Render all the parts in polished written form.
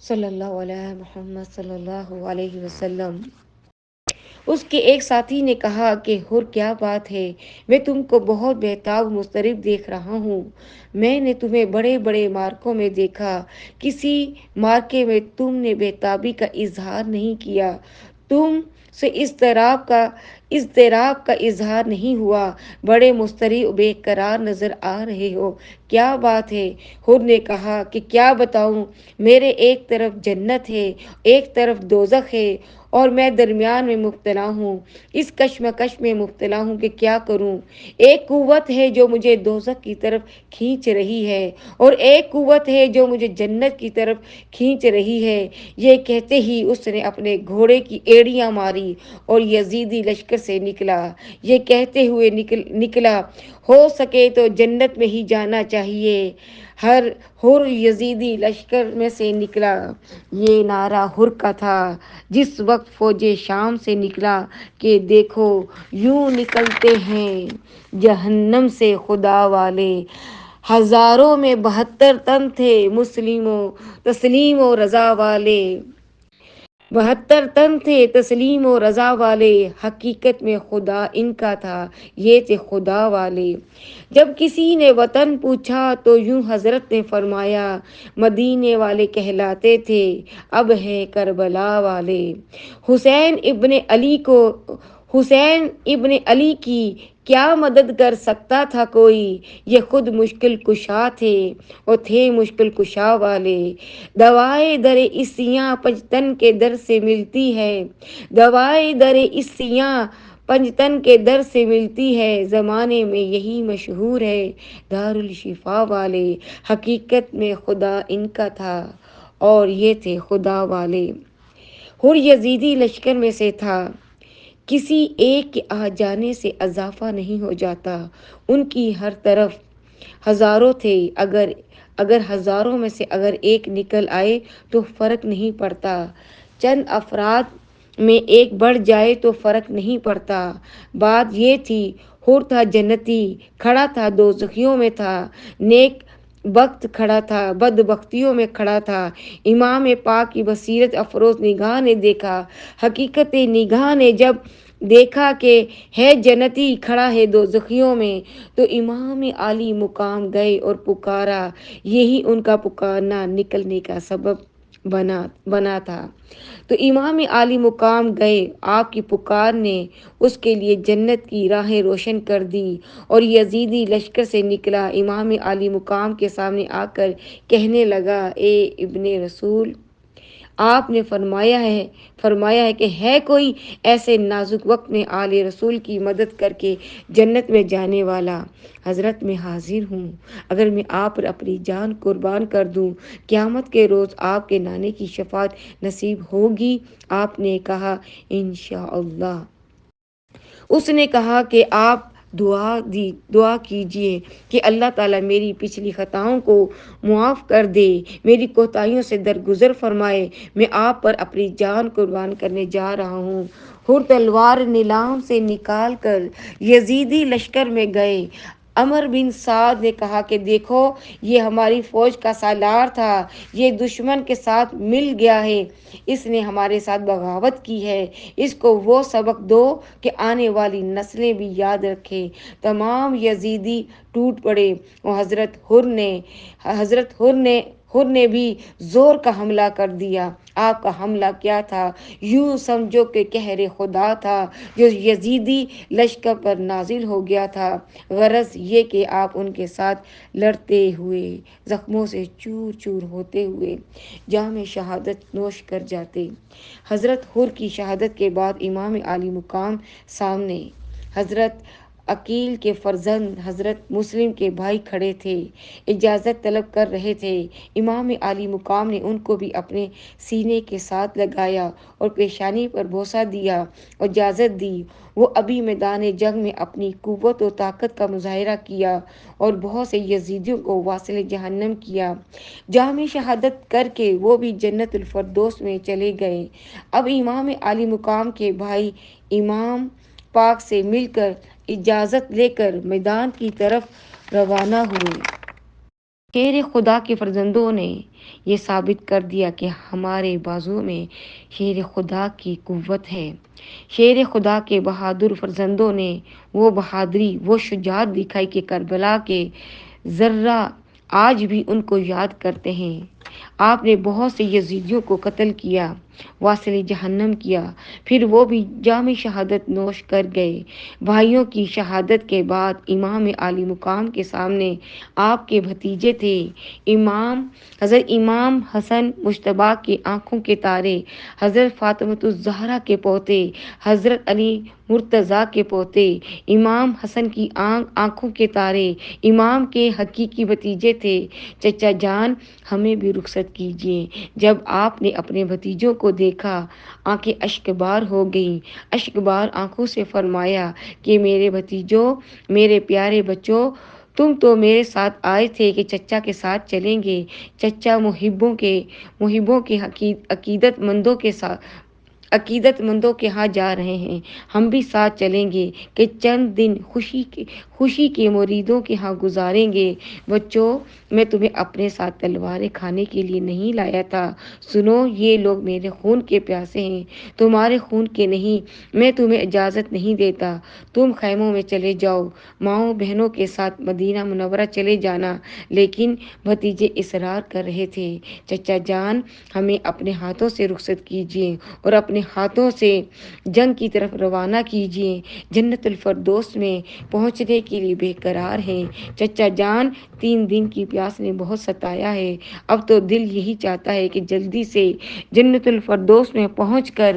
صلی اللہ علیہ محمد صلی اللہ علیہ وسلم۔ اس کے ایک ساتھی نے کہا کہ حر کیا بات ہے، میں تم کو بہت بہتاب مضطرب دیکھ رہا ہوں۔ میں نے تمہیں بڑے بڑے مارکوں میں دیکھا، کسی مارکے میں تم نے بہتابی کا اظہار نہیں کیا، تم سے اضطراب کا اظہار نہیں ہوا، بڑے مضطرب بے قرار نظر آ رہے ہو، کیا بات ہے؟ حر نے کہا کہ کیا بتاؤں، میرے ایک طرف جنت ہے، ایک طرف دوزخ ہے، اور میں درمیان میں مبتلا ہوں، اس کشمکش میں مبتلا ہوں کہ کیا کروں۔ ایک قوت ہے جو مجھے دوزخ کی طرف کھینچ رہی ہے، اور ایک قوت ہے جو مجھے جنت کی طرف کھینچ رہی ہے۔ یہ کہتے ہی اس نے اپنے گھوڑے کی ایڑیاں ماری اور یزیدی لشکر سے نکلا۔ یہ کہتے ہوئے نکلا، ہو سکے تو جنت میں ہی جانا چاہیے۔ ہر حر یزیدی لشکر میں سے نکلا۔ یہ نعرہ حر کا تھا جس وقت فوج شام سے نکلا کہ دیکھو یوں نکلتے ہیں جہنم سے خدا والے۔ ہزاروں میں 72 تن تھے تسلیم و رضا والے، 72 تن تھے تسلیم و رضا والے، حقیقت میں خدا ان کا تھا، یہ تھے خدا والے۔ جب کسی نے وطن پوچھا تو یوں حضرت نے فرمایا، مدینے والے کہلاتے تھے، اب ہے کربلا والے۔ حسین ابن علی کی کیا مدد کر سکتا تھا کوئی، یہ خود مشکل کشا تھے اور تھے مشکل کشا والے۔ دوائے در عیسیاں پنجتن کے در سے ملتی ہے، دوائے در عیسیاں پنجتن کے در سے ملتی ہے، زمانے میں یہی مشہور ہے دارالشفا والے۔ حقیقت میں خدا ان کا تھا اور یہ تھے خدا والے۔ حر یزیدی لشکر میں سے تھا، کسی ایک کے آ جانے سے اضافہ نہیں ہو جاتا، ان کی ہر طرف ہزاروں تھے، اگر ہزاروں میں سے اگر ایک نکل آئے تو فرق نہیں پڑتا، چند افراد میں ایک بڑھ جائے تو فرق نہیں پڑتا۔ بات یہ تھی، حر تھا جنتی، کھڑا تھا دوزخیوں میں تھا، نیک بخت کھڑا تھا بدبختیوں میں کھڑا تھا۔ امام پاک کی بصیرت افروز نگاہ نے دیکھا، حقیقت نگاہ نے جب دیکھا کہ ہے جنتی کھڑا ہے دوزخیوں میں، تو امام عالی مقام گئے اور پکارا، یہی ان کا پکارنا نکلنے کا سبب بنا تھا۔ تو امام عالی مقام گئے، آپ کی پکار نے اس کے لیے جنت کی راہیں روشن کر دی، اور یزیدی لشکر سے نکلا، امام عالی مقام کے سامنے آ کر کہنے لگا، اے ابن رسول، آپ نے فرمایا ہے کہ ہے کوئی ایسے نازک وقت میں آل رسول کی مدد کر کے جنت میں جانے والا؟ حضرت میں حاضر ہوں، اگر میں آپ پر اپنی جان قربان کر دوں، قیامت کے روز آپ کے نانے کی شفاعت نصیب ہوگی؟ آپ نے کہا، انشاءاللہ۔ اس نے کہا کہ آپ دعا کیجئے کہ اللہ تعالیٰ میری پچھلی خطاؤں کو معاف کر دے، میری کوتاہیوں سے درگزر فرمائے، میں آپ پر اپنی جان قربان کرنے جا رہا ہوں۔ حر تلوار نیلام سے نکال کر یزیدی لشکر میں گئے۔ عمر بن سعد نے کہا کہ دیکھو، یہ ہماری فوج کا سالار تھا، یہ دشمن کے ساتھ مل گیا ہے، اس نے ہمارے ساتھ بغاوت کی ہے، اس کو وہ سبق دو کہ آنے والی نسلیں بھی یاد رکھیں۔ تمام یزیدی ٹوٹ پڑے اور حضرت حر نے بھی زور کا حملہ کر دیا۔ آپ کا حملہ کیا تھا؟ یوں سمجھو کہ قہر خدا تھا جو یزیدی لشکر پر نازل ہو گیا تھا، غرض یہ کہ آپ ان کے ساتھ لڑتے ہوئے، زخموں سے چور چور ہوتے ہوئے جام شہادت نوش کر جاتے۔ حضرت حر کی شہادت کے بعد امام عالی مقام سامنے حضرت عقیل کے فرزند حضرت مسلم کے بھائی کھڑے تھے، اجازت طلب کر رہے تھے۔ امام عالی مقام نے ان کو بھی اپنے سینے کے ساتھ لگایا اور پیشانی پر بوسہ دیا اور اجازت دی۔ وہ ابھی میدان جنگ میں اپنی قوت و طاقت کا مظاہرہ کیا اور بہت سے یزیدیوں کو واصل جہنم کیا۔ جام شہادت کر کے وہ بھی جنت الفردوس میں چلے گئے۔ اب امام عالی مقام کے بھائی امام پاک سے مل کر اجازت لے کر میدان کی طرف روانہ ہوئے۔ شیر خدا کے فرزندوں نے یہ ثابت کر دیا کہ ہمارے بازو میں شیر خدا کی قوت ہے۔ شیر خدا کے بہادر فرزندوں نے وہ بہادری، وہ شجاعت دکھائی کہ کربلا کے ذرہ آج بھی ان کو یاد کرتے ہیں۔ آپ نے بہت سے یزیدیوں کو قتل کیا، واصل جہنم کیا، پھر وہ بھی جام شہادت نوش کر گئے۔ بھائیوں کی شہادت کے بعد امام عالی مقام کے سامنے آپ کے بھتیجے تھے، حضرت امام حسن مجتبیٰ کی آنکھوں کے تارے، حضرت فاطمۃ الزہرا کے پوتے، حضرت علی مرتضیٰ کے پوتے، امام حسن کی آنکھوں کے تارے، امام کے حقیقی بھتیجے تھے۔ چچا جان، ہمیں بھی رخصت کیجیے۔ جب آپ نے اپنے بھتیجوں کو دیکھا، آنکھیں اشک بار ہو گئیں۔ اشک بار آنکھوں سے فرمایا کہ میرے بھتیجوں، میرے پیارے بچوں، تم تو میرے ساتھ آئے تھے کہ چچا کے ساتھ چلیں گے۔ چچا محبوں کے عقیدت مندوں کے ہاں جا رہے ہیں، ہم بھی ساتھ چلیں گے کہ چند دن خوشی کے مریدوں کے ہاں گزاریں گے۔ بچوں، میں تمہیں اپنے ساتھ تلواریں کھانے کے لیے نہیں لایا تھا۔ سنو، یہ لوگ میرے خون کے پیاسے ہیں، تمہارے خون کے نہیں۔ میں تمہیں اجازت نہیں دیتا، تم خیموں میں چلے جاؤ، ماؤں بہنوں کے ساتھ مدینہ منورہ چلے جانا۔ لیکن بھتیجے اصرار کر رہے تھے۔ چچا جان، ہمیں اپنے ہاتھوں سے رخصت کیجیے اور اپنے ہاتھوں سے جنگ کی طرف روانہ کیجیے۔ جنت الفردوس میں پہنچنے کے لیے بے قرار ہیں۔ چچا جان، 3 دن کی پیاس نے بہت ستایا ہے، اب تو دل یہی چاہتا ہے کہ جلدی سے جنت الفردوس میں پہنچ کر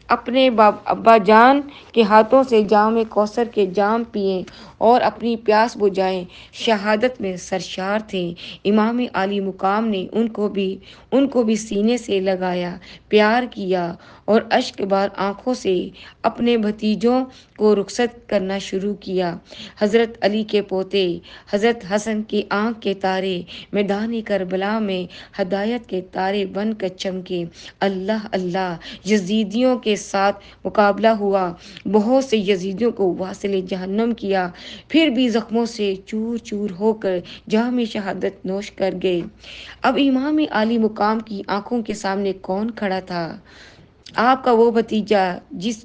اپنے ابا جان کے ہاتھوں سے جام کوثر کے جام پئیں اور اپنی پیاس بجھائیں۔ شہادت میں سرشار تھے۔ امام عالی مقام نے ان کو بھی سینے سے لگایا، پیار کیا اور اشک بار آنکھوں سے اپنے بھتیجوں کو رخصت کرنا شروع کیا۔ حضرت علی کے پوتے حضرت حسن کی آنکھ کے تارے میدان کربلا میں ہدایت کے تارے بن کر چمکے۔ اللہ اللہ، یزیدیوں کے ساتھ مقابلہ ہوا، بہت سے یزیدیوں کو واصل جہنم کیا، پھر بھی زخموں سے چور چور ہو کر جام شہادت نوش کر گئے۔ اب امام عالی مقام کی آنکھوں کے سامنے کون کھڑا تھا؟ آپ کا وہ بھتیجا جس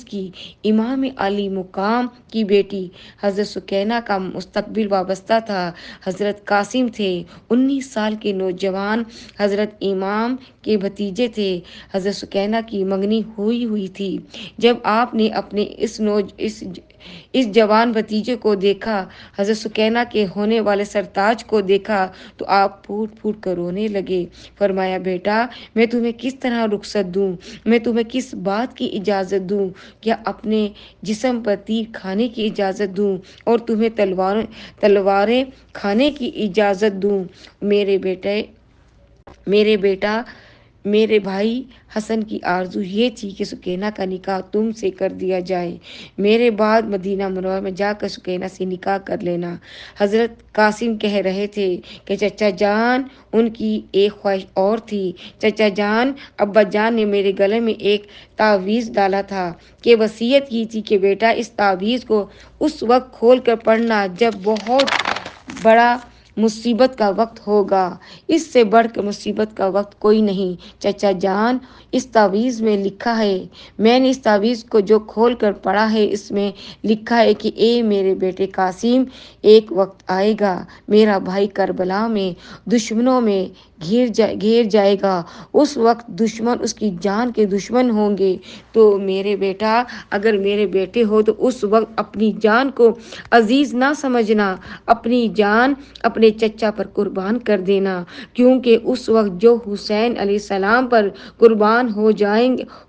کی امام عالی مقام کی بیٹی حضرت سکینہ کا مستقبل وابستہ تھا۔ حضرت قاسم تھے، 19 سال کے نوجوان حضرت امام کے بھتیجے تھے۔ حضرت سکینہ کی منگنی ہوئی تھی۔ جب آپ نے اپنے اس جوان بھتیجے کو دیکھا، حضرت سکینہ کے ہونے والے سرتاج کو دیکھا، تو آپ پھوٹ پھوٹ کر رونے لگے۔ فرمایا، بیٹا، میں تمہیں کس طرح رخصت دوں؟ میں تمہیں کس بات کی اجازت دوں؟ کیا اپنے جسم پر تیر کھانے کی اجازت دوں اور تمہیں تلواریں کھانے کی اجازت دوں؟ میرے بھائی حسن کی آرزو یہ تھی کہ سکینہ کا نکاح تم سے کر دیا جائے، میرے بعد مدینہ منورہ میں جا کر سکینہ سے نکاح کر لینا۔ حضرت قاسم کہہ رہے تھے کہ چچا جان، ان کی ایک خواہش اور تھی۔ چچا جان، ابا جان نے میرے گلے میں ایک تعویذ ڈالا تھا کہ وصیت کی تھی کہ بیٹا، اس تعویذ کو اس وقت کھول کر پڑھنا جب بہت بڑا مصیبت کا وقت ہوگا، اس سے بڑھ کر مصیبت کا وقت کوئی نہیں۔ چچا جان، اس تعویذ میں لکھا ہے، میں نے اس تعویذ کو جو کھول کر پڑھا ہے، اس میں لکھا ہے کہ اے میرے بیٹے قاسم، ایک وقت آئے گا، میرا بھائی کربلا میں دشمنوں میں گھیر جائے گا، اس وقت دشمن اس کی جان کے دشمن ہوں گے، تو میرے بیٹا، اگر میرے بیٹے ہو تو اس وقت اپنی جان کو عزیز نہ سمجھنا، اپنی جان اپنے چچا پر قربان کر دینا، کیونکہ اس وقت جو حسین علیہ السلام پر قربان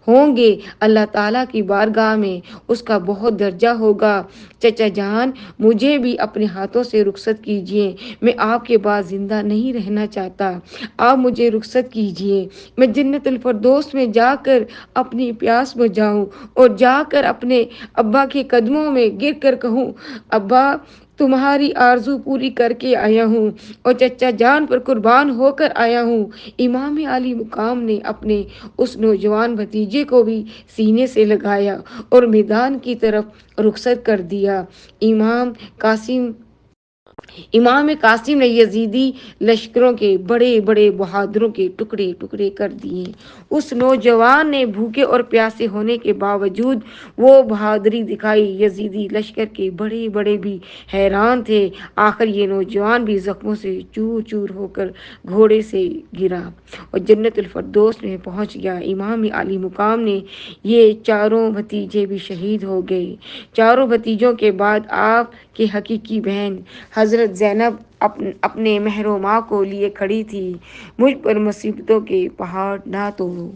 ہوں گے، اللہ تعالیٰ کی بارگاہ میں اس کا بہت درجہ ہوگا۔ چچا جان، مجھے بھی اپنے ہاتھوں سے رخصت کیجیے، میں آپ کے بعد زندہ نہیں رہنا چاہتا، آپ مجھے رخصت کیجیے، میں جنت الفردوس میں جا کر اپنی پیاس بجھاؤں اور جا کر اپنے ابا کے قدموں میں گر کر کہوں، ابا، تمہاری آرزو پوری کر کے آیا ہوں اور چچا جان پر قربان ہو کر آیا ہوں۔ امام عالی مقام نے اپنے اس نوجوان بھتیجے کو بھی سینے سے لگایا اور میدان کی طرف رخصت کر دیا۔ امام قاسم امام قاسم نے یزیدی لشکروں کے بڑے بڑے بہادروں کے ٹکڑے ٹکڑے کر دیے۔ اس نوجوان نے بھوکے اور پیاسے ہونے کے باوجود وہ بہادری دکھائی۔ یزیدی لشکر کے بڑے بڑے بھی حیران تھے۔ آخر یہ نوجوان بھی زخموں سے چور چور ہو کر گھوڑے سے گرا اور جنت الفردوس میں پہنچ گیا۔ امام علی مقام نے یہ چاروں بھتیجے بھی شہید ہو گئے۔ چاروں بھتیجوں کے بعد آپ کی حقیقی بہن حضرت زینب اپنے مہر و ماں کو لیے کھڑی تھی، مجھ پر مصیبتوں کے پہاڑ نہ توڑو۔